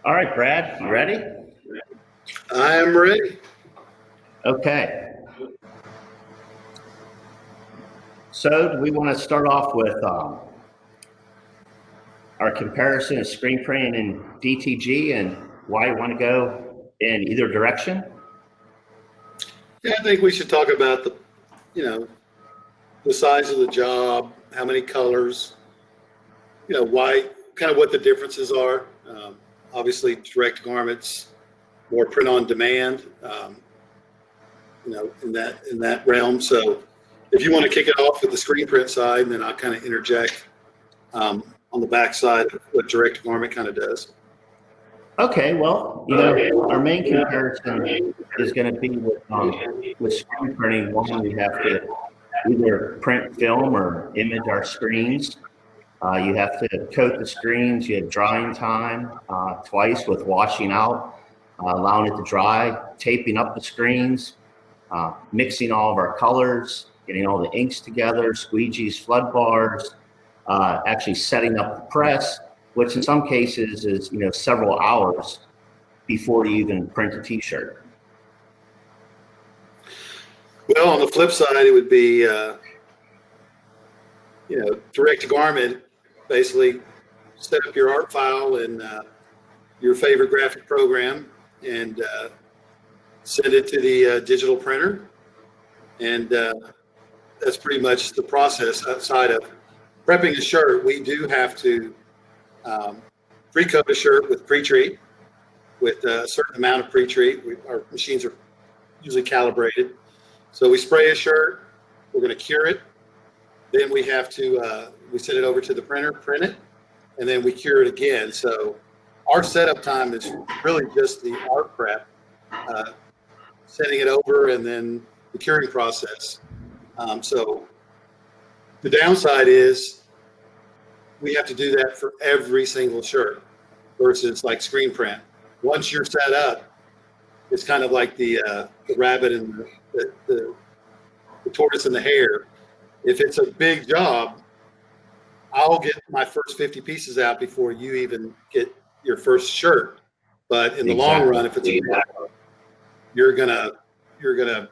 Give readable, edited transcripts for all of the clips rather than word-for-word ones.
All right, Brad, you ready? I am ready. Okay. So we want to start off with our comparison of screen printing and DTG and why you want to go in either direction. Yeah, I think we should talk about the size of the job, how many colors, why, kind of what the differences are. Obviously, direct garments, more print on demand, in that realm. So, if you want to kick it off with the screen print side, then I'll kind of interject on the back side of what direct garment kind of does. Okay, well, our main comparison is going to be with screen printing. One, we have to either print film or image our screens. You have to coat the screens. You have drying time twice with washing out, allowing it to dry, taping up the screens, mixing all of our colors, getting all the inks together, squeegees, flood bars, actually setting up the press, which in some cases is several hours before you even print a t-shirt. Well, on the flip side, it would be direct to garment. Basically, set up your art file in your favorite graphic program and send it to the digital printer, and that's pretty much the process. Outside of prepping a shirt, we do have to pre-coat a shirt with pre-treat, with a certain amount of pre-treat. Our machines are usually calibrated. So we spray a shirt, we're going to cure it, then we have to, we send it over to the printer, print it, and then we cure it again. So our setup time is really just the art prep, sending it over, and then the curing process. So the downside is we have to do that for every single shirt versus like screen print. Once you're set up, it's kind of like the rabbit and the tortoise and the hare. If it's a big job, I'll get my first 50 pieces out before you even get your first shirt. But in the long run, if it's a big job, you're gonna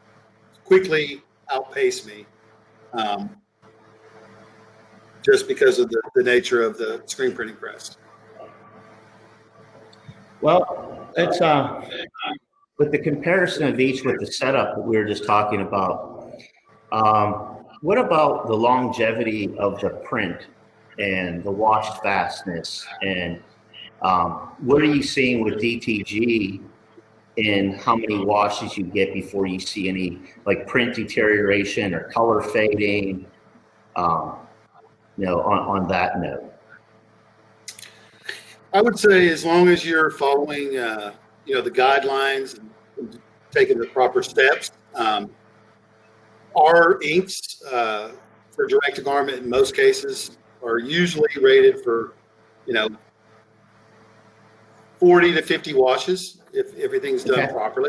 quickly outpace me, just because of the nature of the screen printing press. Well, it's with the comparison of each with the setup that we were just talking about. What about the longevity of the print and the wash fastness? And what are you seeing with DTG in how many washes you get before you see any like print deterioration or color fading? On that note. I would say as long as you're following, the guidelines and taking the proper steps. Our inks for direct to garment in most cases are usually rated for, 40 to 50 washes if everything's done properly.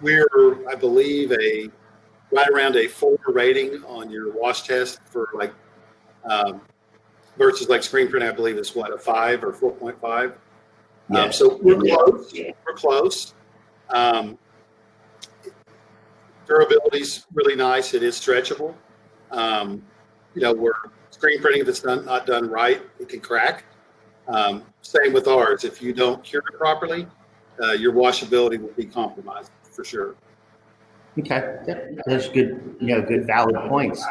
We're, I believe, right around a 4 rating on your wash test for versus like screen print, I believe is what, a 5 or 4.5. So we're close. We're close. Durability's really nice. It is stretchable. We're screen printing, if it's not done right, it can crack. Same with ours. If you don't cure it properly, your washability will be compromised for sure. Okay, that's good. Good valid points.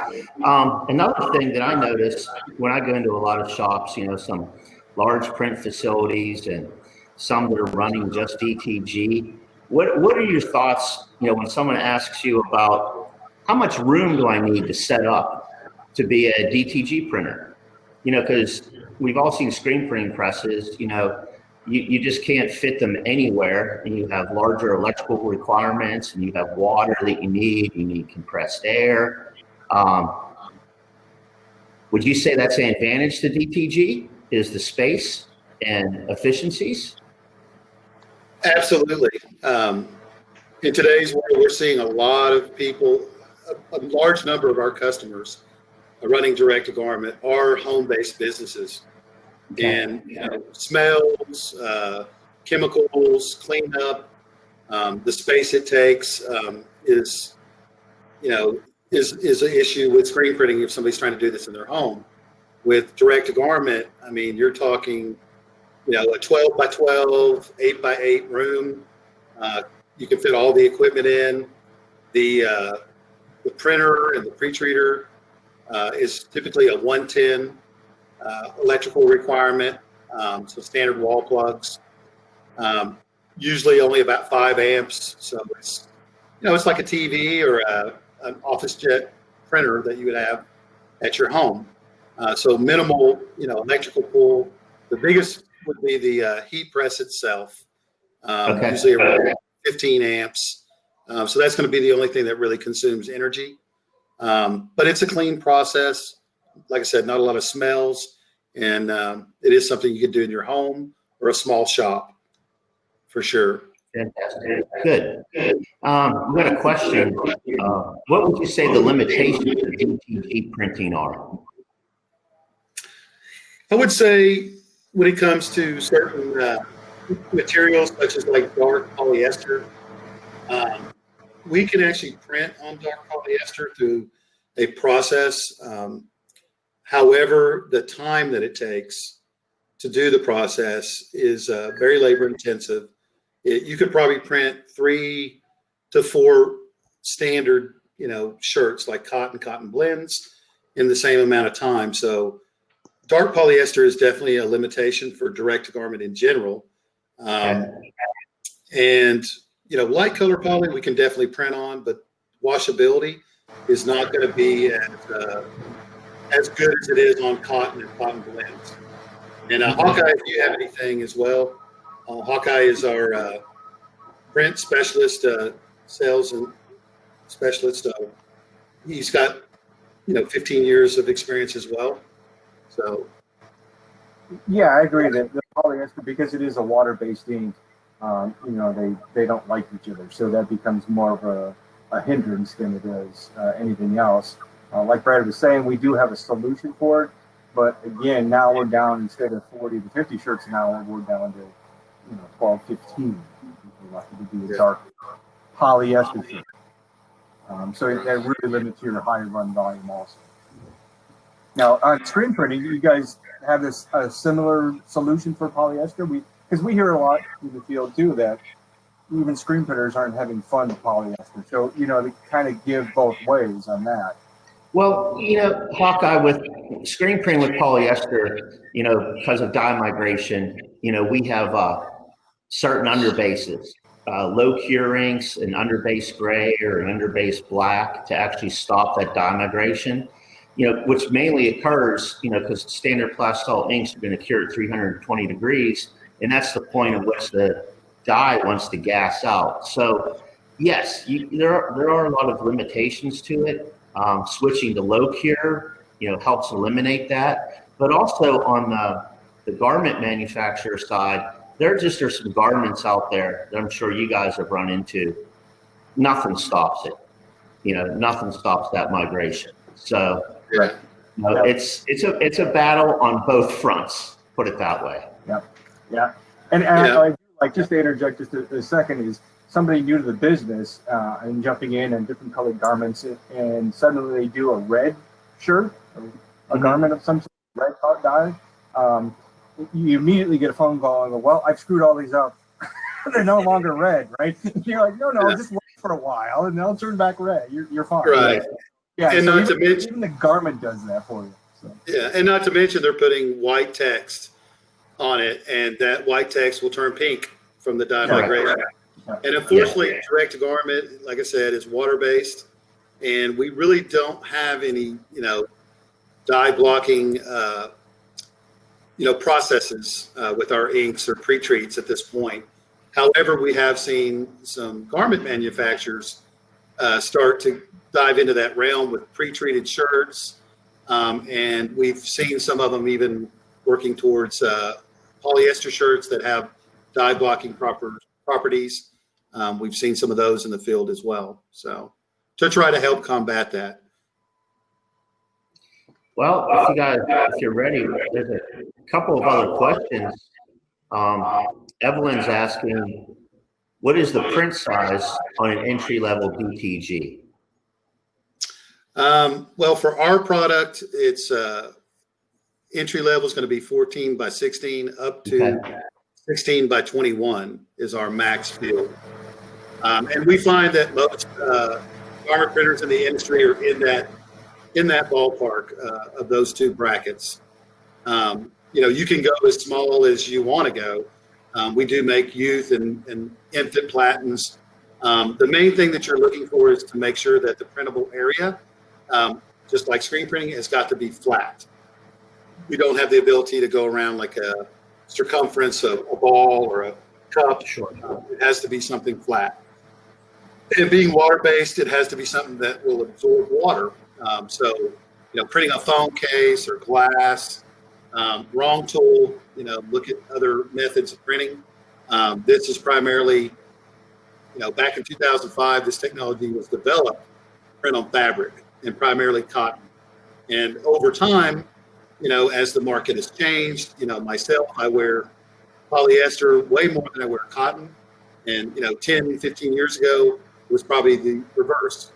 Another thing that I notice when I go into a lot of shops, some large print facilities and some that are running just DTG. What are your thoughts? When someone asks you about how much room do I need to set up to be a DTG printer? Because we've all seen screen printing presses. You just can't fit them anywhere, and you have larger electrical requirements, and you have water that you need compressed air. Would you say that's an advantage to DTG, is the space and efficiencies? Absolutely. In today's world, we're seeing a lot of people, a large number of our customers running direct to garment are home-based businesses. and smells, chemicals, cleanup, the space it takes is an issue with screen printing if somebody's trying to do this in their home. With direct to garment, I mean, you're talking, a 12 by 12, 8 by 8 room. You can fit all the equipment in. The printer and the pre-treater is typically a 110 electrical requirement, so standard wall plugs. Usually only about 5 amps, so it's it's like a TV or an office jet printer that you would have at your home. So minimal, electrical pull. The biggest would be the heat press itself, usually around 15 amps. So that's going to be the only thing that really consumes energy. But it's a clean process. Like I said, not a lot of smells, and it is something you can do in your home or a small shop for sure. Fantastic. Good. I've got a question. What would you say the limitations of DTG printing are? I would say when it comes to certain materials, such as like dark polyester, we can actually print on dark polyester through a process. However, the time that it takes to do the process is very labor intensive. You could probably print 3 to 4 standard, shirts like cotton blends in the same amount of time. So dark polyester is definitely a limitation for direct to garment in general. And, light color poly we can definitely print on, but washability is not going to be as good as it is on cotton and cotton blends. And Hawkeye, if you have anything as well, Hawkeye is our print specialist, sales and specialist. He's got 15 years of experience as well. So yeah, I agree that the polyester, because it is a water-based ink, they don't like each other, so that becomes more of a hindrance than it is anything else. Like Brad was saying, we do have a solution for it, but again, now we're down, instead of 40 to 50 shirts an hour, we're down to 12, 15. We're lucky to do a dark polyester shirt. So that really limits your high run volume also. Now, on screen printing, you guys have this similar solution for polyester? Because we hear a lot in the field too that even screen printers aren't having fun with polyester. So, they kind of give both ways on that. Well, Hawkeye, with screen printing with polyester, because of dye migration, we have certain underbases, low cure inks, an underbase gray or an underbase black to actually stop that dye migration. Which mainly occurs, because standard plastol inks are going to cure at 320 degrees, and that's the point at which the dye wants to gas out. So, yes, there are a lot of limitations to it. Switching to low cure, helps eliminate that. But also on the garment manufacturer side, there are some garments out there that I'm sure you guys have run into. Nothing stops it. Nothing stops that migration. So. Right. It's a battle on both fronts. Put it that way. Yeah. And I like, just to interject just a second, is somebody new to the business and jumping in on different colored garments, and suddenly they do a red shirt, or a garment of some sort, red dye. You immediately get a phone call and go, "Well, I've screwed all these up. They're no longer red, right?" And you're like, "No, just wait for a while, and they'll turn back red. You're fine." Right. Yeah, and so not to mention, even the garment does that for you. So. Yeah, and not to mention they're putting white text on it, and that white text will turn pink from the dye migration. And unfortunately, direct to garment, like I said, is water based, and we really don't have any, dye blocking, processes with our inks or pre-treats at this point. However, we have seen some garment manufacturers start to dive into that realm with pre-treated shirts, and we've seen some of them even working towards polyester shirts that have dye blocking properties. We've seen some of those in the field as well, so to try to help combat that. Well, if you're ready, there's a couple of other questions. Evelyn's asking, what is the print size on an entry-level DTG? Well, for our product, it's entry level is going to be 14 by 16 up to 16 by 21 is our max field. And we find that most garment printers in the industry are in that ballpark of those two brackets. You can go as small as you want to go. We do make youth and infant platens. The main thing that you're looking for is to make sure that the printable area, just like screen printing, has got to be flat. We don't have the ability to go around like a circumference of a ball or a cup. Sure. It has to be something flat. And being water-based, it has to be something that will absorb water. Printing a phone case or glass, wrong tool, look at other methods of printing. This is primarily, back in 2005, this technology was developed to print on fabric and primarily cotton. And over time, as the market has changed, myself, I wear polyester way more than I wear cotton. And, 10, 15 years ago was probably the reverse.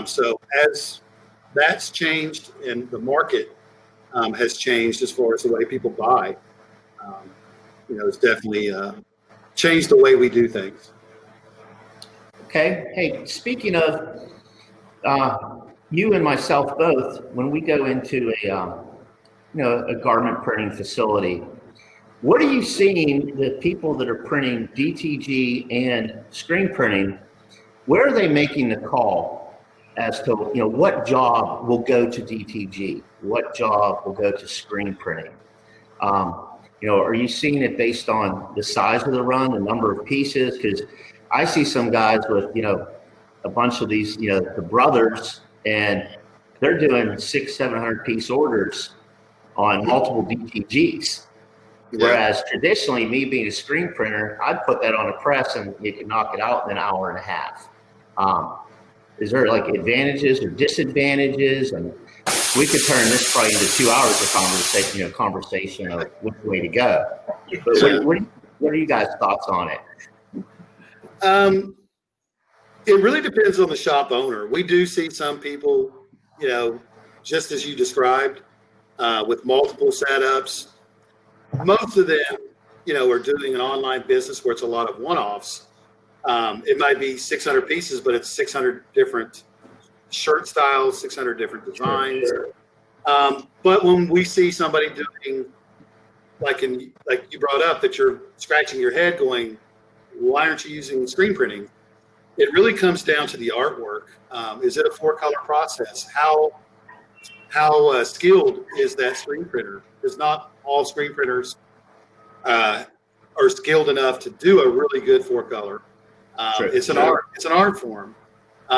So as that's changed and the market has changed as far as the way people buy, it's definitely changed the way we do things. Okay. Hey, speaking of you and myself both, when we go into a garment printing facility, what are you seeing the people that are printing DTG and screen printing, where are they making the call as to, what job will go to DTG, what job will go to screen printing? Are you seeing it based on the size of the run, the number of pieces? Because I see some guys with, a bunch of these, the brothers, and they're doing 600-700 piece orders on multiple DTGs. Whereas traditionally, me being a screen printer, I'd put that on a press and you can knock it out in an hour and a half. Is there like advantages or disadvantages? And we could turn this probably into 2 hours of conversation of which way to go. But what are you guys' thoughts on it? It really depends on the shop owner. We do see some people, just as you described, with multiple setups. Most of them, are doing an online business where it's a lot of one-offs. It might be 600 pieces, but it's 600 different shirt styles, 600 different designs. Sure. But when we see somebody doing, like you brought up, that you're scratching your head going, why aren't you using screen printing? It really comes down to the artwork. Is it a 4-color process? How skilled is that screen printer? Because not all screen printers are skilled enough to do a really good 4-color. Sure. It's an art form.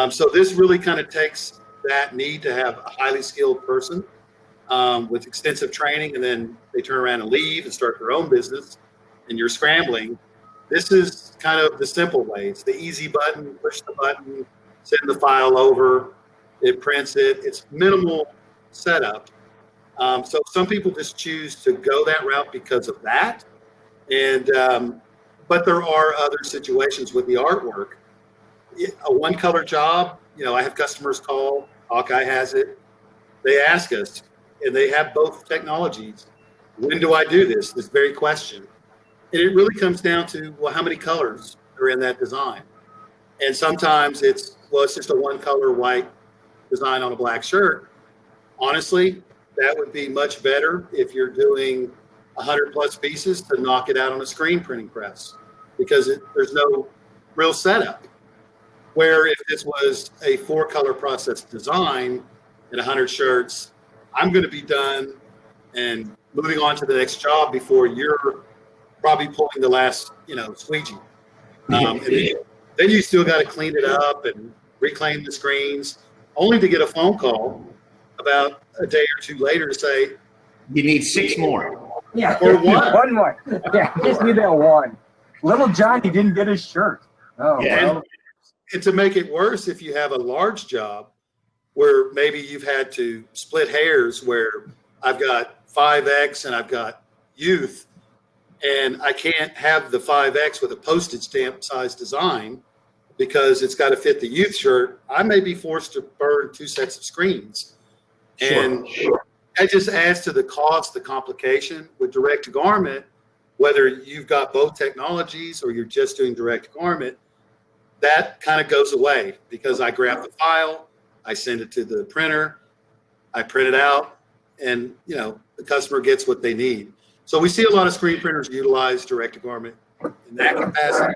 So this really kind of takes that need to have a highly skilled person with extensive training, and then they turn around and leave and start their own business, and you're scrambling. This is kind of the simple way. It's the easy button, push the button, send the file over, it prints it. It's minimal setup. So some people just choose to go that route because of that. And but there are other situations with the artwork. A 1-color job, I have customers call, Hawkeye has it. They ask us, and they have both technologies. When do I do this? This very question. And it really comes down to, well, how many colors are in that design? And sometimes it's just a 1-color white design on a black shirt. Honestly, that would be much better if you're doing 100+ pieces to knock it out on a screen printing press, because there's no real setup. Where if this was a 4-color process design and 100 shirts, I'm going to be done and moving on to the next job before you're probably pulling the last, squeegee. And then you still got to clean it up and reclaim the screens, only to get a phone call about a day or two later to say, you need 6 more. Yeah, or one. One more. Yeah, just need that one. Little Johnny didn't get his shirt. Oh, yeah. well. And to make it worse, if you have a large job, where maybe you've had to split hairs where I've got 5X and I've got youth, and I can't have the 5X with a postage stamp size design because it's got to fit the youth shirt. I may be forced to burn 2 sets of screens. And that just adds to the cost, the complication with direct to garment, whether you've got both technologies or you're just doing direct to garment. That kind of goes away because I grab the file, I send it to the printer, I print it out, and the customer gets what they need. So we see a lot of screen printers utilize direct to garment in that capacity,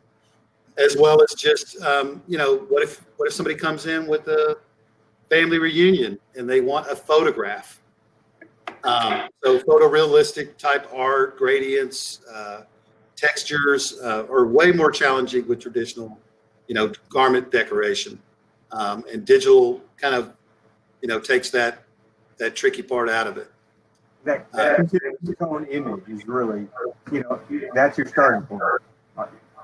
as well as just what if somebody comes in with a family reunion and they want a photograph. So photorealistic type art, gradients, textures are way more challenging with traditional garment decoration, and digital kind of, takes that tricky part out of it. That continuous tone image is really, that's your starting point.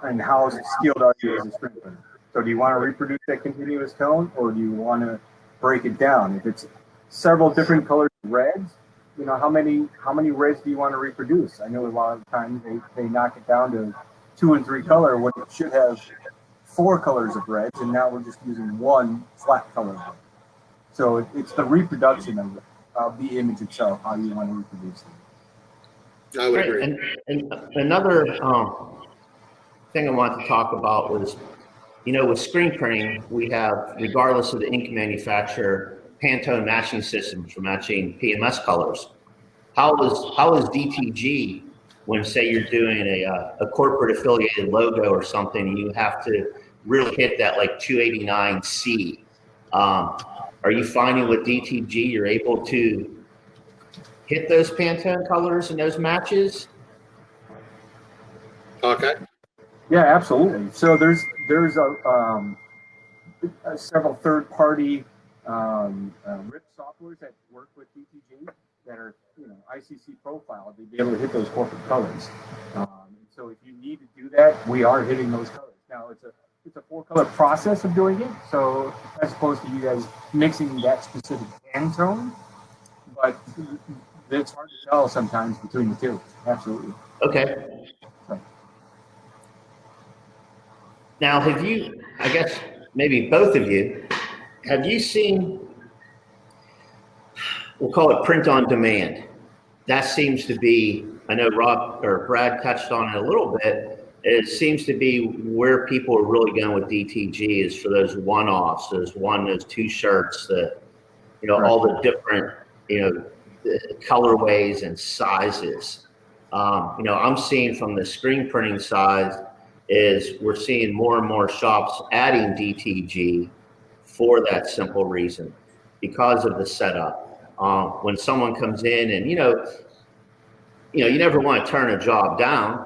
And how skilled are you as a screen printer? So do you want to reproduce that continuous tone, or do you want to break it down? If it's several different colors of reds, how many reds do you want to reproduce? I know a lot of times they knock it down to 2 and 3 color when it should have 4 colors of reds, and now we're just using 1 flat color of red. So it's the reproduction of the image itself, how you want to reproduce it. I would agree. And another thing I wanted to talk about was, with screen printing, we have, regardless of the ink manufacturer, Pantone matching systems for matching PMS colors. How is DTG when, say, you're doing a corporate affiliated logo or something, you have to really hit that like 289C? Are you finding with DTG you're able to hit those Pantone colors and those matches? Okay. Yeah, absolutely. So there's several third-party RIP softwares that work with DTG that are ICC profile to be able to hit those corporate colors. So if you need to do that, we are hitting those colors. Now it's a 4-color process of doing it. So as opposed to you guys mixing that specific Pantone, but it's hard to tell sometimes between the two. Absolutely. Okay. Now, have you, I guess maybe both of you, have you seen, we'll call it print on demand? That seems to be, I know Rob or Brad touched on it a little bit. It seems to be where people are really going with DTG is for those one-offs, those 2 shirts, all the different, colorways and sizes. I'm seeing from the screen printing side is we're seeing more and more shops adding DTG for that simple reason, because of the setup. When someone comes in and, you never want to turn a job down.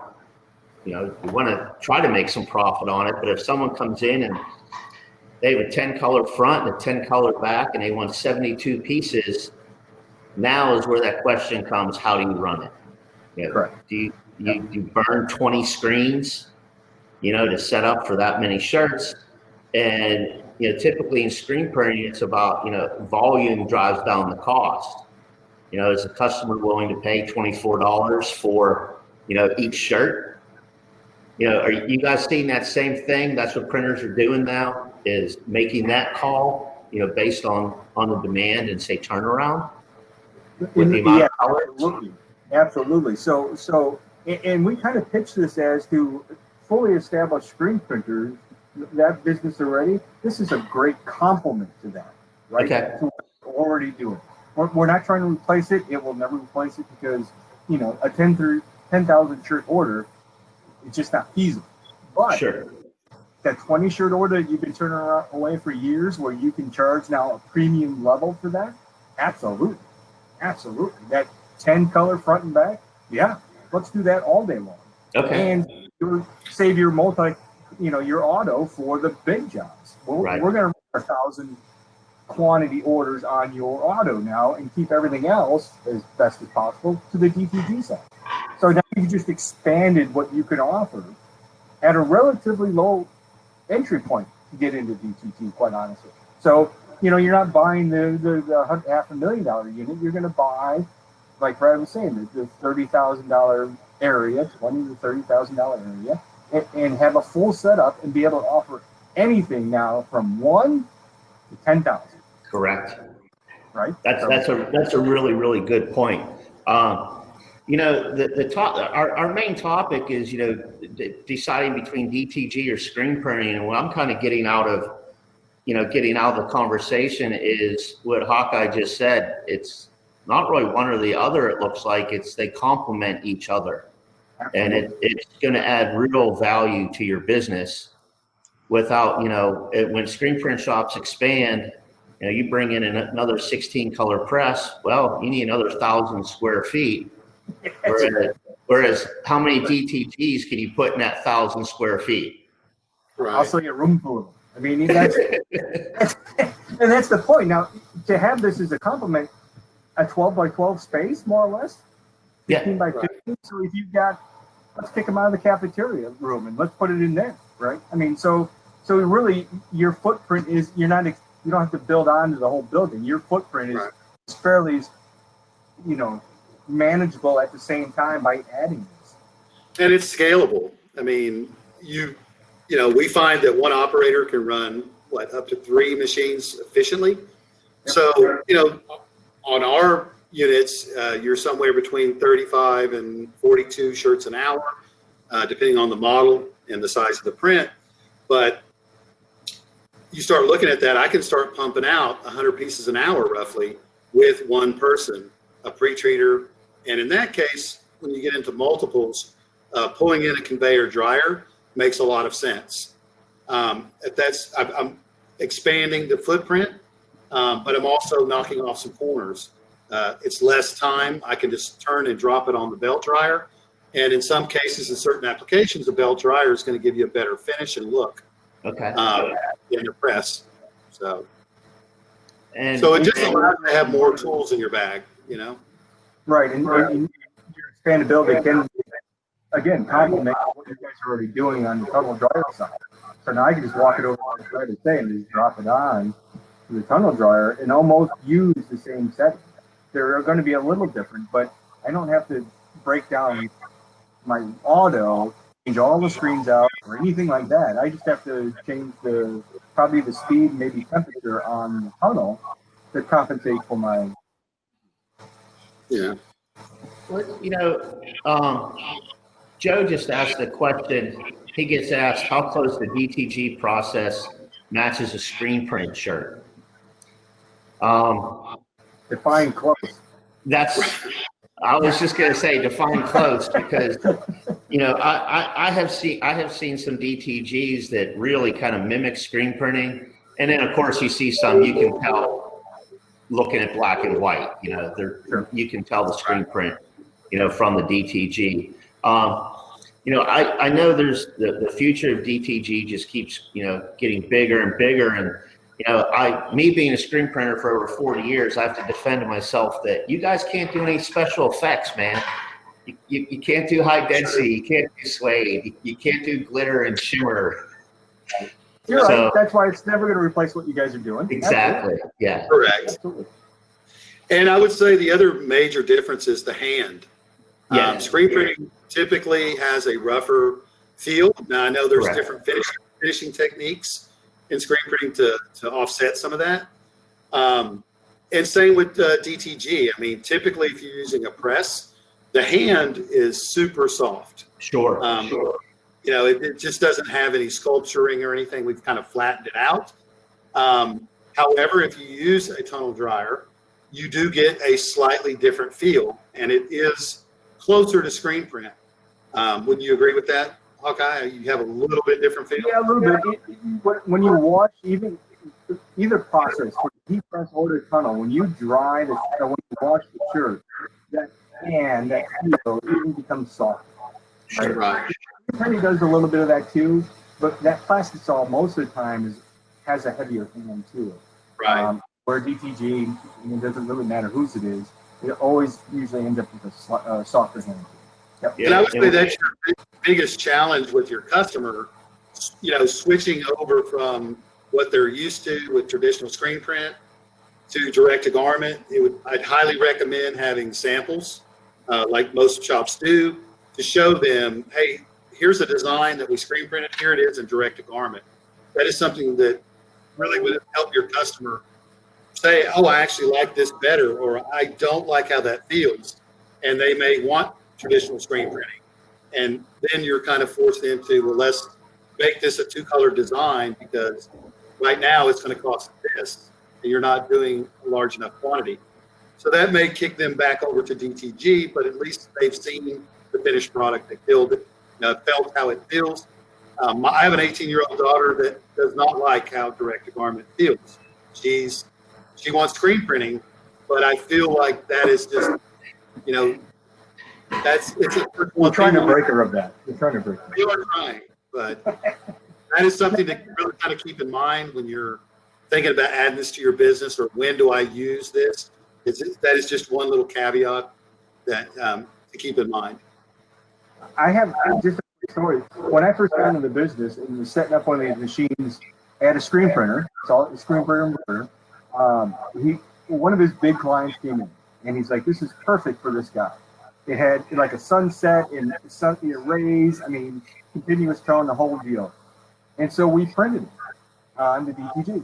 You want to try to make some profit on it, but if someone comes in and they have a 10-color front and a 10-color back and they want 72 pieces, now is where that question comes: how do you run it? Correct. Do you burn 20 screens, to set up for that many shirts? And typically in screen printing, it's about volume drives down the cost. Is the customer willing to pay $24 for each shirt? Are you guys seeing that same thing? That's what printers are doing now, is making that call, based on the demand and say turnaround with the amount of colors? Absolutely. So, and we kind of pitch this as to fully established screen printers, that business already. This is a great complement to that, right? Okay. So we're already doing. We're not trying to replace it. It will never replace it because a 10,000 shirt order, it's just not feasible. But sure, that 20 shirt order you've been turning away for years, where you can charge now a premium level for that, absolutely. That 10 color front and back, yeah, let's do that all day long. Okay. And save your your auto for the big jobs. Right. We're going to run 1,000 quantity orders on your auto now and keep everything else as best as possible to the DTG side. So now you just expanded what you can offer at a relatively low entry point to get into DTG, quite honestly. So, you're not buying the $500,000 unit. You're going to buy, like Brad was saying, the $30,000 area, $20,000 to $30,000 area, and have a full setup and be able to offer anything now from 1 to 10,000. Correct. Right. That's a really, really good point. Our main topic is, deciding between DTG or screen printing. And what I'm kind of getting out of the conversation is what Hawkeye just said. It's not really one or the other. It looks like they complement each other. Absolutely. And it's going to add real value to your business without, when screen print shops expand, you bring in another 16 color press. Well, you need another 1,000 square feet. Whereas how many DTGs can you put in that 1,000 square feet? Right. Also, your room full of them. I mean, that's and that's the point. Now, to have this as a complement, a 12 by 12 space, more or less, 15 by 15. Right. So if you've got, let's pick them out of the cafeteria room and let's put it in there, right? I mean, so really, your footprint is you don't have to build onto the whole building. Your footprint is, right, fairly, manageable at the same time by adding this. And it's scalable. I mean, we find that one operator can run up to 3 machines efficiently. Yep. So, on our units, you're somewhere between 35 and 42 shirts an hour, depending on the model and the size of the print. But you start looking at that, I can start pumping out 100 pieces an hour roughly with one person, a pre-treater. And in that case, when you get into multiples, pulling in a conveyor dryer makes a lot of sense. I'm expanding the footprint, but I'm also knocking off some corners. It's less time. I can just turn and drop it on the belt dryer. And in some cases, in certain applications, the belt dryer is going to give you a better finish and look. Okay. In the press. So it just allows you to have more tools in your bag, Right. And your expandability can, again, complement what you guys are already doing on the tunnel dryer side. So now I can just walk it over to the dryer today and just drop it on to the tunnel dryer and almost use the same setting. They're going to be a little different, but I don't have to break down my auto, change all the screens out or anything like that. I just have to change probably the speed, maybe temperature on the tunnel to compensate for my. Yeah. Well, Joe just asked the question. He gets asked how close the DTG process matches a screen print shirt. Define close. I was just going to say define close because, I have seen some DTGs that really kind of mimic screen printing. And then of course you see some you can tell looking at black and white, you can tell the screen print, from the DTG. I know there's the future of DTG just keeps, getting bigger and bigger. And, me being a screen printer for over 40 years, I have to defend myself that you guys can't do any special effects, man. You can't do high density. You can't do suede. You can't do glitter and shimmer. You're right. That's why it's never going to replace what you guys are doing. Exactly. Absolutely. Yeah. Correct. Absolutely. And I would say the other major difference is the hand. Yeah. Screen printing typically has a rougher feel. Now I know there's Correct. different finishing techniques in screen printing to offset some of that. And same with DTG. I mean, typically if you're using a press, the hand is super soft. Sure. It just doesn't have any sculpturing or anything. We've kind of flattened it out. However, if you use a tunnel dryer, you do get a slightly different feel, and it is closer to screen print. Would you agree with that, Hawkeye? You have a little bit different feel? Yeah, a little bit. When you wash, either process, for heat press or the tunnel, when you dry the when you wash the shirt, that feel even becomes soft. Right. It kind of does a little bit of that too, but that plastisol most of the time has a heavier hand to it. Right. Where DTG, it doesn't really matter whose it is. It always usually ends up with a softer hand. Yep. And I would say that's your biggest challenge with your customer, switching over from what they're used to with traditional screen print to direct to garment. I'd highly recommend having samples, like most shops do, to show them, hey, here's a design that we screen printed. Here it is in direct to garment. That is something that really would help your customer say, oh, I actually like this better, or I don't like how that feels. And they may want traditional screen printing. And then you're kind of forced into, well, let's make this a 2-color design because right now it's going to cost this, and you're not doing a large enough quantity. So that may kick them back over to DTG, but at least they've seen the finished product. They felt how it feels. I have an 18-year-old daughter that does not like how direct to garment feels. She wants screen printing, but I feel like that is just, We're trying to break her of that. We're trying to break her. We are trying, but that is something to really kind of keep in mind when you're thinking about adding this to your business, or when do I use this? That is just one little caveat that to keep in mind. I have just a story. When I first got into the business and was setting up one of these machines, I had a screen printer. It's a screen printer. One of his big clients came in, and he's like, "This is perfect for this guy." It had like a sunset and sun rays. I mean, continuous tone, the whole deal. And so we printed it on the DTG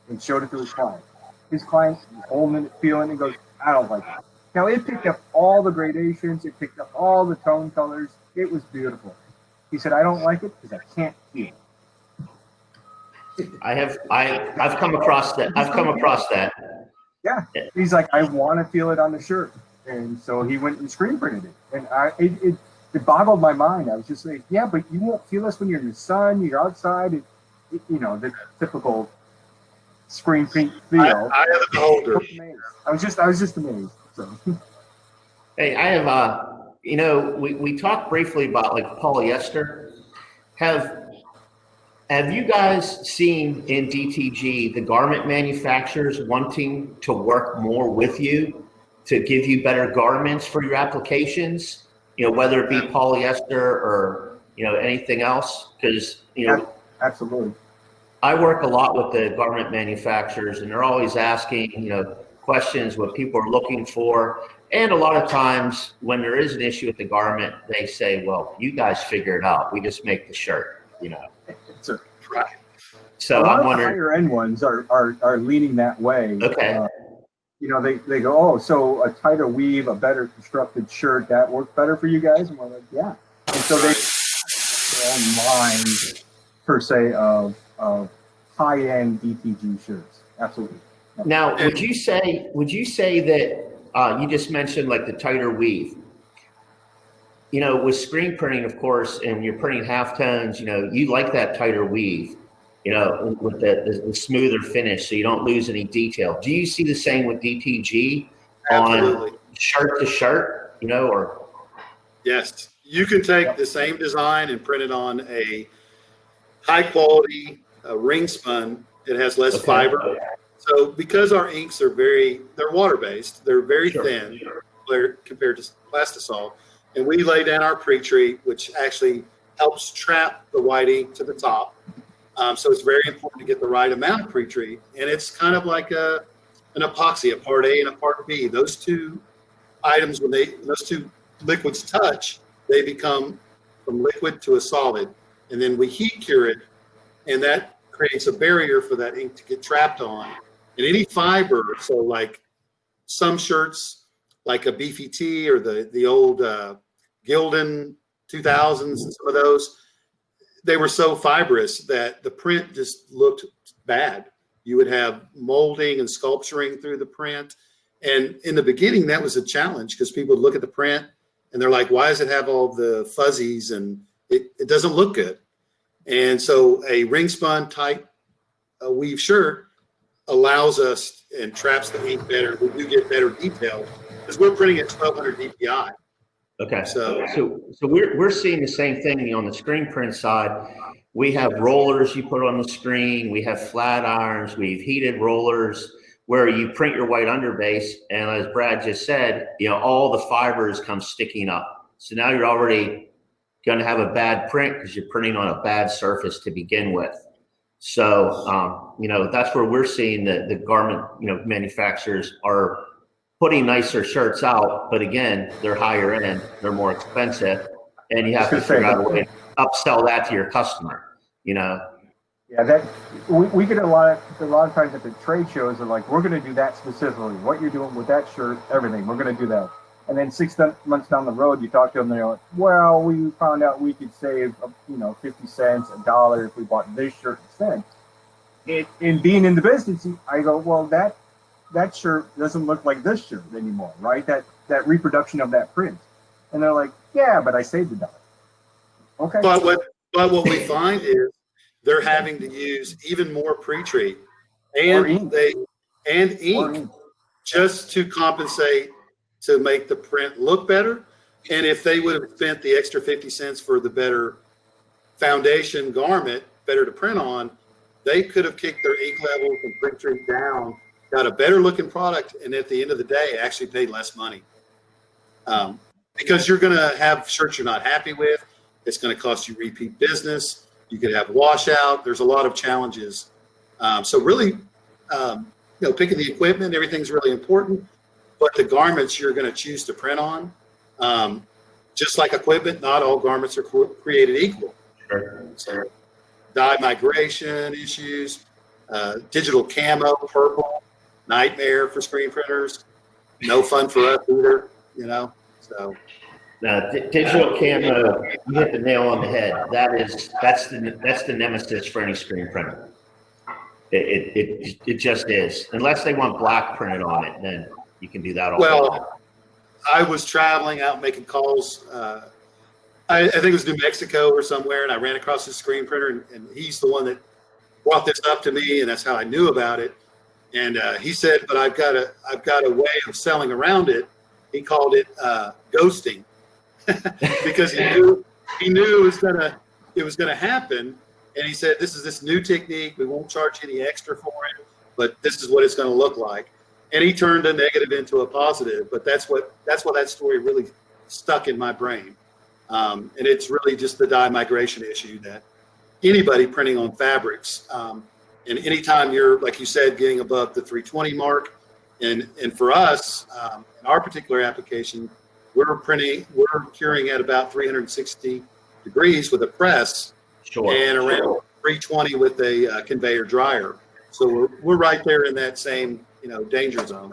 and showed it to his client. His client was holding it, feeling it, goes, "I don't like it." Now it picked up all the gradations. It picked up all the tone colors. It was beautiful. He said, "I don't like it because I can't feel it." I've come across that. Yeah. He's like, "I want to feel it on the shirt." And so he went and screen printed it. And it boggled my mind. I was just like, yeah, but you won't feel this when you're in the sun, you're outside, the typical screen print feel. I have a beholder. I was just amazed. So. Hey, I have, we talked briefly about like polyester. Have you guys seen in DTG the garment manufacturers wanting to work more with you to give you better garments for your applications? Whether it be polyester or anything else, because Absolutely. I work a lot with the garment manufacturers, and they're always asking questions what people are looking for. And a lot of times when there is an issue with the garment, they say, well, you guys figure it out. We just make the shirt, Right. So I'm wondering. The higher end ones are leaning that way. Okay. They go, oh, so a tighter weave, a better constructed shirt, that worked better for you guys? And we're like, yeah. And so they their own line, per se, of high-end DTG shirts. Absolutely. Now, would you say that you just mentioned like the tighter weave? With screen printing, of course, and you're printing halftones, you like that tighter weave, with the smoother finish, so you don't lose any detail. Do you see the same with DTG? Absolutely. On shirt to shirt, or? Yes, you can take the same design and print it on a high quality ring spun. It has less fiber. So because our inks are they're water based, they're very thin compared to plastisol. And we lay down our pre-treat, which actually helps trap the white ink to the top. So it's very important to get the right amount of pre-treat. And it's kind of like an epoxy, a part A and a part B. Those two items, when those two liquids touch, they become from liquid to a solid. And then we heat cure it, and that creates a barrier for that ink to get trapped on. And any fiber, so like some shirts, like a Beefy Tee or the old Gildan 2000s and some of those, they were so fibrous that the print just looked bad. You would have molding and sculpturing through the print. And in the beginning, that was a challenge because people would look at the print and they're like, why does it have all the fuzzies? And it doesn't look good. And so a ring spun tight weave shirt allows us and traps the ink better. We do get better detail because we're printing at 1200 DPI. Okay. So we're seeing the same thing on the screen print side. We have rollers you put on the screen. We have flat irons. We've heated rollers where you print your white underbase. And as Brad just said, all the fibers come sticking up. So now you're already going to have a bad print because you're printing on a bad surface to begin with. So, that's where we're seeing that the garment, manufacturers are putting nicer shirts out, but again, they're higher end, they're more expensive, and you have to figure out a way to upsell that to your customer, Yeah, that we get a lot of times at the trade shows are like, we're going to do that specifically. What you're doing with that shirt, everything, we're going to do that. And then 6 months down the road, you talk to them, they're like, well, we found out we could save, 50 cents, $1 if we bought this shirt instead. In being in the business, I go, well, that shirt doesn't look like this shirt anymore, right? That reproduction of that print. And they're like, yeah, but I saved $1. Okay. But what we find is they're having to use even more pre-treat and ink just to compensate to make the print look better. And if they would have spent the extra 50 cents for the better foundation garment, better to print on, they could have kicked their ink levels and print treat down, got a better looking product, and at the end of the day, actually paid less money. Because you're going to have shirts you're not happy with. It's going to cost you repeat business. You could have washout. There's a lot of challenges. So really, picking the equipment, everything's really important. But the garments you're going to choose to print on, just like equipment, not all garments are created equal. Sure. So dye migration issues, digital camo, purple, nightmare for screen printers. No fun for us either, So digital camo, you hit the nail on the head. That's the nemesis for any screen printer. It just is. Unless they want black printed on it, then you can do that all the time. I was traveling out making calls. I think it was New Mexico or somewhere, and I ran across this screen printer, and he's the one that brought this up to me, and that's how I knew about it. And he said, "But I've got a way of selling around it." He called it ghosting because he knew it was gonna happen. And he said, "This is this new technique. We won't charge any extra for it, but this is what it's going to look like." And he turned a negative into a positive. But that's what that story really stuck in my brain. And it's really just the dye migration issue that anybody printing on fabrics, and anytime you're, like you said, getting above the 320 mark, and for us, in our particular application, we're curing at about 360 degrees with a press. Sure. And around 320 with a conveyor dryer. So we're right there in that same, danger zone.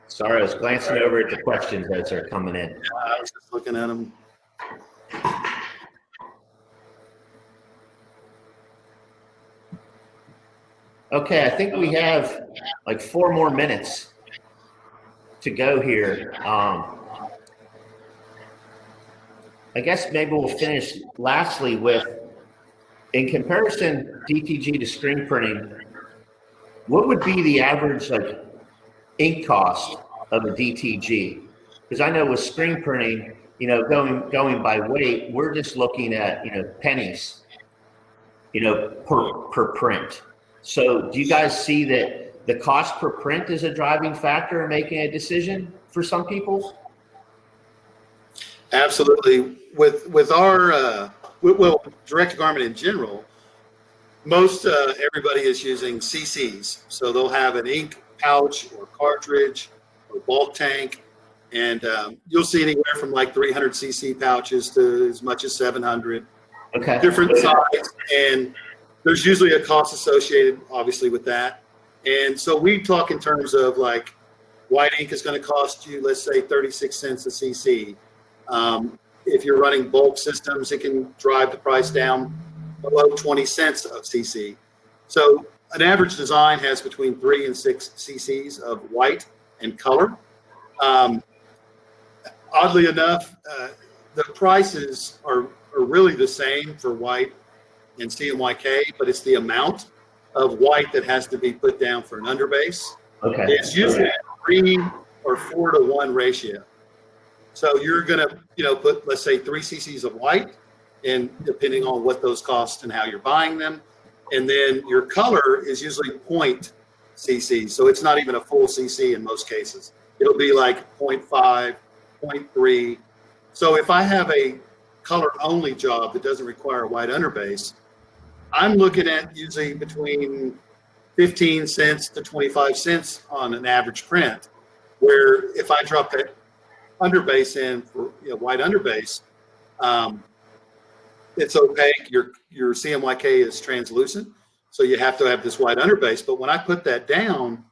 Sorry, I was glancing over at the questions as they're coming in. I was just looking at them. Okay, I think we have like 4 more minutes to go here. I guess maybe we'll finish lastly with, in comparison DTG to screen printing, what would be the average ink cost of a DTG? Because I know with screen printing, going by weight, we're just looking at pennies, per print. So do you guys see that the cost per print is a driving factor in making a decision for some people? Absolutely. With our direct garment in general, most everybody is using CCs. So they'll have an ink pouch or cartridge or bulk tank, and you'll see anywhere from like 300 CC pouches to as much as 700. Okay. Different size, and there's usually a cost associated, obviously, with that. And so we talk in terms of like white ink is going to cost you, let's say, 36 cents a CC. If you're running bulk systems, it can drive the price down below 20 cents of CC. So an average design has between 3 and 6 CCs of white and color. Oddly enough, the prices are really the same for white and CMYK, but it's the amount of white that has to be put down for an underbase. Okay. It's usually a 3 or 4 to 1 ratio. So you're going to, put, let's say, 3 cc's of white, and depending on what those cost and how you're buying them. And then your color is usually 0.0 cc. So it's not even a full cc in most cases. It'll be like 0.5, 0.3. So if I have a color only job that doesn't require a white underbase, I'm looking at usually between 15 cents to 25 cents on an average print, where if I drop that underbase in for white underbase, it's opaque. Your CMYK is translucent, so you have to have this white underbase. But when I put that down,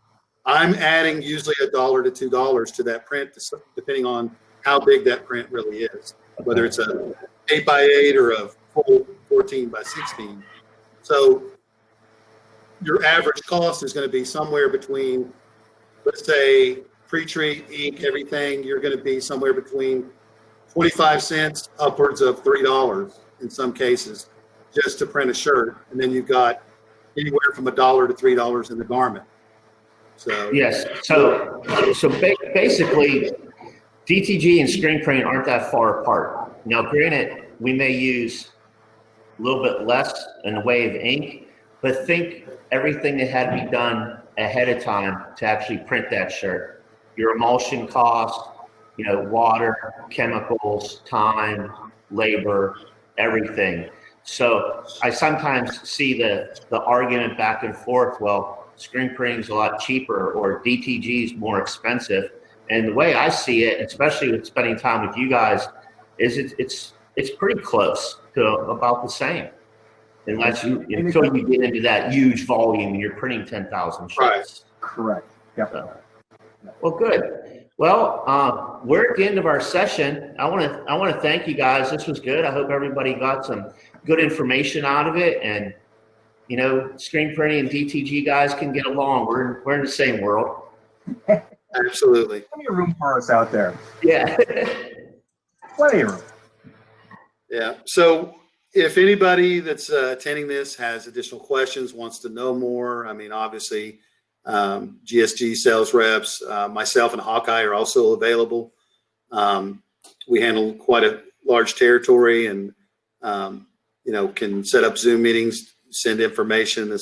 I'm adding usually $1 to $2 to that print, depending on how big that print really is, whether it's a 8x8 or a full 14x16. So your average cost is going to be somewhere between, let's say, pre-treat, ink, everything, you're going to be somewhere between 25 cents upwards of $3 in some cases just to print a shirt. And then you've got anywhere from $1 to $3 in the garment. So yes. So basically, DTG and screen printing aren't that far apart. Now, granted, we may use a little bit less in the way of ink, but think everything that had to be done ahead of time to actually print that shirt. Your emulsion cost, water, chemicals, time, labor, everything. So I sometimes see the argument back and forth, well, screen printing is a lot cheaper or DTG is more expensive. And the way I see it, especially with spending time with you guys, is it's pretty close to about the same. Unless until you get into that huge volume and you're printing 10,000 shirts. Right. Correct. Yep. So, well, good. Well, we're at the end of our session. I want to thank you guys. This was good. I hope everybody got some good information out of it. And screen printing and DTG guys can get along. We're in the same world. Absolutely. Plenty of room for us out there. Yeah. Plenty of room. Yeah. So if anybody that's attending this has additional questions, wants to know more, I mean, obviously, GSG sales reps, myself and Hawkeye are also available. We handle quite a large territory and, can set up Zoom meetings, send information,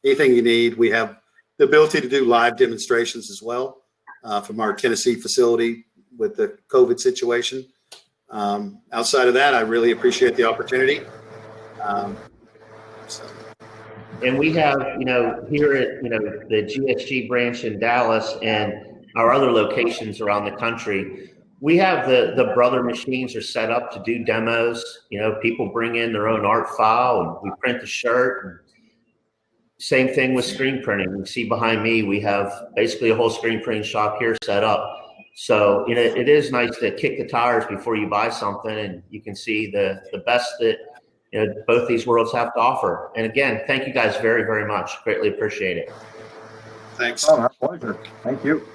anything you need. We have the ability to do live demonstrations as well from our Tennessee facility with the COVID situation. Outside of that, I really appreciate the opportunity. And we have, here at, the GSG branch in Dallas and our other locations around the country, we have the brother machines are set up to do demos. People bring in their own art file and we print the shirt. And same thing with screen printing. You see behind me, we have basically a whole screen printing shop here set up. So, it is nice to kick the tires before you buy something and you can see the best that both these worlds have to offer. And again, thank you guys very, very much. Greatly appreciate it. Thanks. Oh, my pleasure. Thank you.